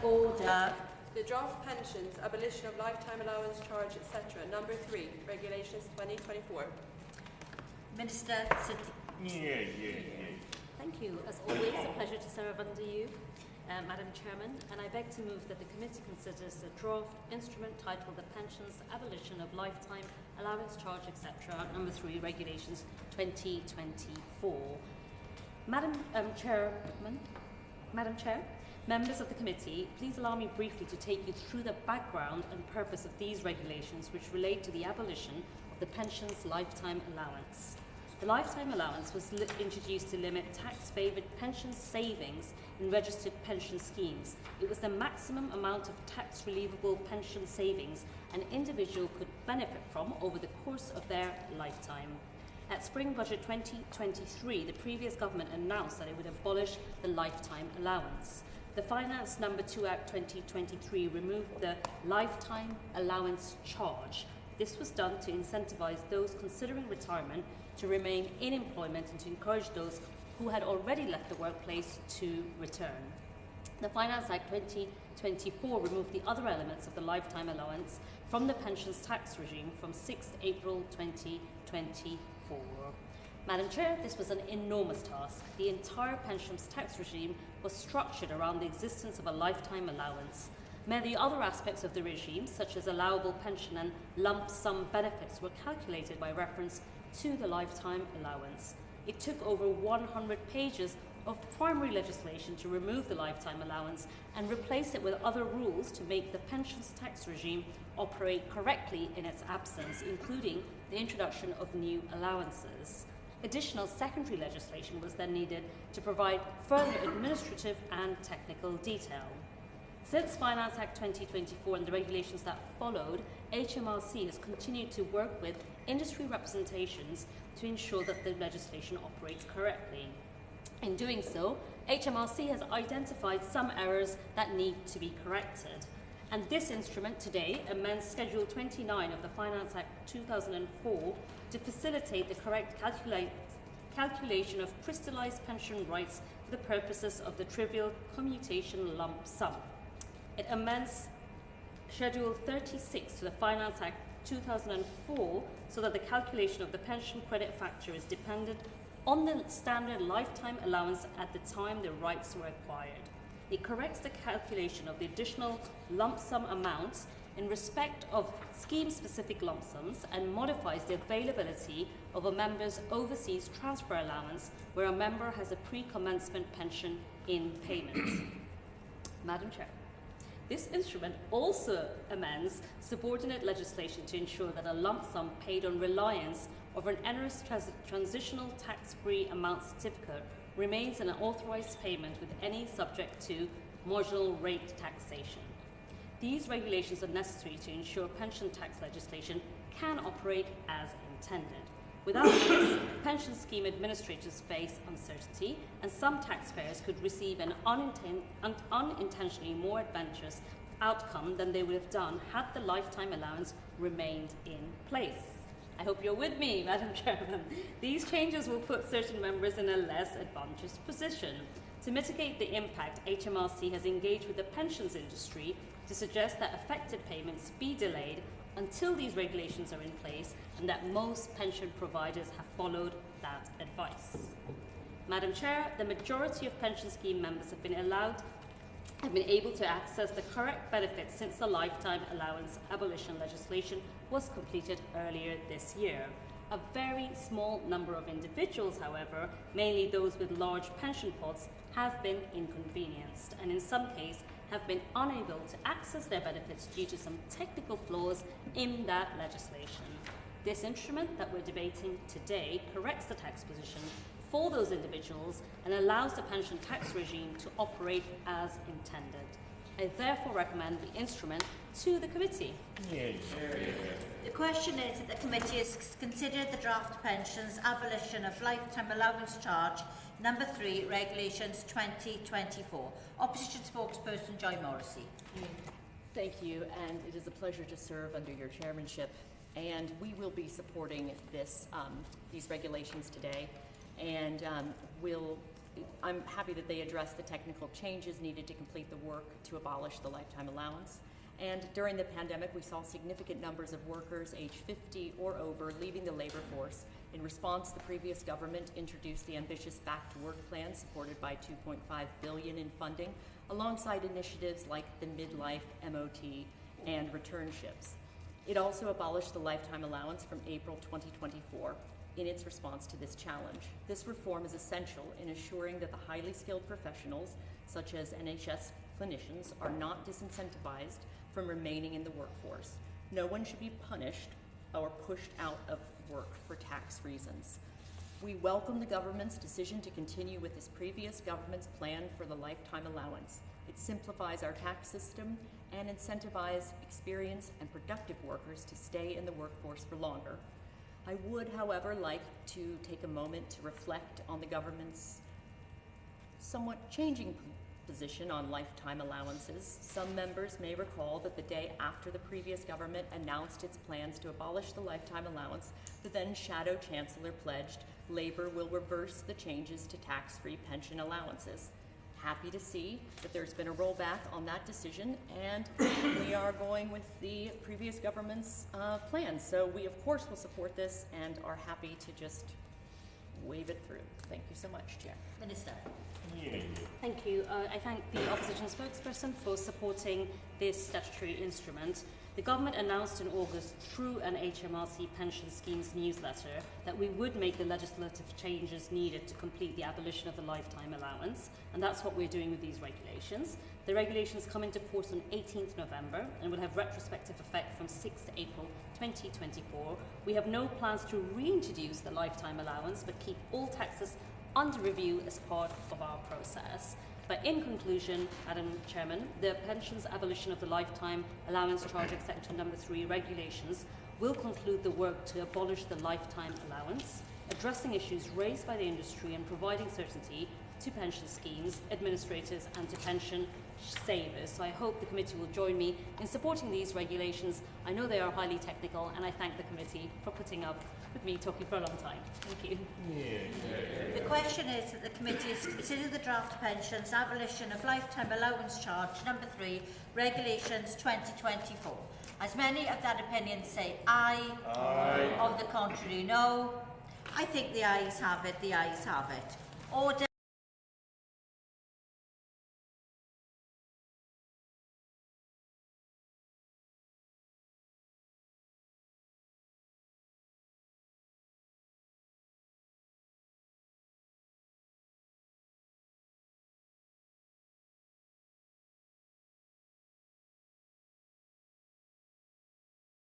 Order. The draft pensions, abolition of lifetime allowance charge, etc. Number 3, Regulations 2024. Minister. Thank you. As always, a pleasure to serve under you, Madam Chairman, and I beg to move that the committee considers the draft instrument titled The Pensions, Abolition of Lifetime Allowance Charge, etc. Number 3, Regulations 2024. Madam Chair, members of the committee, please allow me briefly to take you through the background and purpose of these regulations, which relate to the abolition of the pensions lifetime allowance. The lifetime allowance was introduced to limit tax-favoured pension savings in registered pension schemes. It was the maximum amount of tax-relievable pension savings an individual could benefit from over the course of their lifetime. At Spring Budget 2023, the previous government announced that it would abolish the lifetime allowance. The Finance No. 2 Act 2023 removed the lifetime allowance charge. This was done to incentivise those considering retirement to remain in employment and to encourage those who had already left the workplace to return. The Finance Act 2024 removed the other elements of the lifetime allowance from the pensions tax regime from 6th April 2024. Madam Chair, this was an enormous task. The entire pensions tax regime was structured around the existence of a lifetime allowance. Many other aspects of the regime, such as allowable pension and lump sum benefits, were calculated by reference to the lifetime allowance. It took over 100 pages of primary legislation to remove the lifetime allowance and replace it with other rules to make the pensions tax regime operate correctly in its absence, including the introduction of new allowances. Additional secondary legislation was then needed to provide further administrative and technical detail. Since Finance Act 2024 and the regulations that followed, HMRC has continued to work with industry representations to ensure that the legislation operates correctly. In doing so, HMRC has identified some errors that need to be corrected. And this instrument today amends Schedule 29 of the Finance Act 2004 to facilitate the correct calculation of crystallised pension rights for the purposes of the trivial commutation lump sum. It amends Schedule 36 to the Finance Act 2004 so that the calculation of the pension credit factor is dependent on the standard lifetime allowance at the time the rights were acquired. It corrects the calculation of the additional lump sum amounts in respect of scheme-specific lump sums and modifies the availability of a member's overseas transfer allowance where a member has a pre-commencement pension in payment. Madam Chair, this instrument also amends subordinate legislation to ensure that a lump sum paid on reliance of an NRS transitional tax-free amount certificate remains an authorised payment with any subject to marginal rate taxation. These regulations are necessary to ensure pension tax legislation can operate as intended. Without this, pension scheme administrators face uncertainty, and some taxpayers could receive an unintentionally more advantageous outcome than they would have done had the lifetime allowance remained in place. I hope you're with me, Madam Chairman. These changes will put certain members in a less advantageous position. To mitigate the impact, HMRC has engaged with the pensions industry to suggest that affected payments be delayed until these regulations are in place, and that most pension providers have followed that advice. Madam Chair, the majority of pension scheme members have been able to access the correct benefits since the lifetime allowance abolition legislation was completed earlier this year. A very small number of individuals, however, mainly those with large pension pots, have been inconvenienced and in some cases have been unable to access their benefits due to some technical flaws in that legislation. This instrument that we're debating today corrects the tax position for those individuals and allows the pension tax regime to operate as intended. I therefore recommend the instrument to the committee. The question is that the committee has considered the draft pensions abolition of lifetime allowance charge number 3 regulations 2024. Opposition spokesperson Joy Morrissey. Thank you, and it is a pleasure to serve under your chairmanship, and we will be supporting these regulations today, and I'm happy that they address the technical changes needed to complete the work to abolish the lifetime allowance. And during the pandemic, we saw significant numbers of workers aged 50 or over leaving the labor force. In response, the previous government introduced the ambitious Back to Work plan, supported by $2.5 billion in funding, alongside initiatives like the Midlife MOT and returnships. It also abolished the lifetime allowance from April 2024 in its response to this challenge. This reform is essential in assuring that the highly skilled professionals, such as NHS clinicians, are not disincentivized from remaining in the workforce. No one should be punished or pushed out of work for tax reasons. We welcome the government's decision to continue with this previous government's plan for the lifetime allowance. It simplifies our tax system and incentivizes experienced and productive workers to stay in the workforce for longer. I would, however, like to take a moment to reflect on the government's somewhat changing position on lifetime allowances. Some members may recall that the day after the previous government announced its plans to abolish the lifetime allowance, the then Shadow Chancellor pledged Labour will reverse the changes to tax-free pension allowances. Happy to see that there's been a rollback on that decision, and we are going with the previous government's plan. So we, of course, will support this and are happy to just wave it through. Thank you so much, Chair. Minister. Thank you. I thank the opposition spokesperson for supporting this statutory instrument. The government announced in August through an HMRC pension schemes newsletter that we would make the legislative changes needed to complete the abolition of the lifetime allowance, and that's what we're doing with these regulations. The regulations come into force on 18th November and will have retrospective effect from 6th April 2024. We have no plans to reintroduce the lifetime allowance, but keep all taxes under review as part of our process. But in conclusion, Madam Chairman, the pensions abolition of the lifetime allowance charge section number 3 regulations will conclude the work to abolish the lifetime allowance, addressing issues raised by the industry and providing certainty to pension schemes, administrators and to pension savers. So I hope the committee will join me in supporting these regulations. I know they are highly technical, and I thank the committee for putting up with me talking for a long time. Thank you. The question is that the committee has considered the draft pensions abolition of lifetime allowance charge number 3 regulations 2024. As many of that opinion say aye. Of the contrary, no. I think the ayes have it. The ayes have it. Order.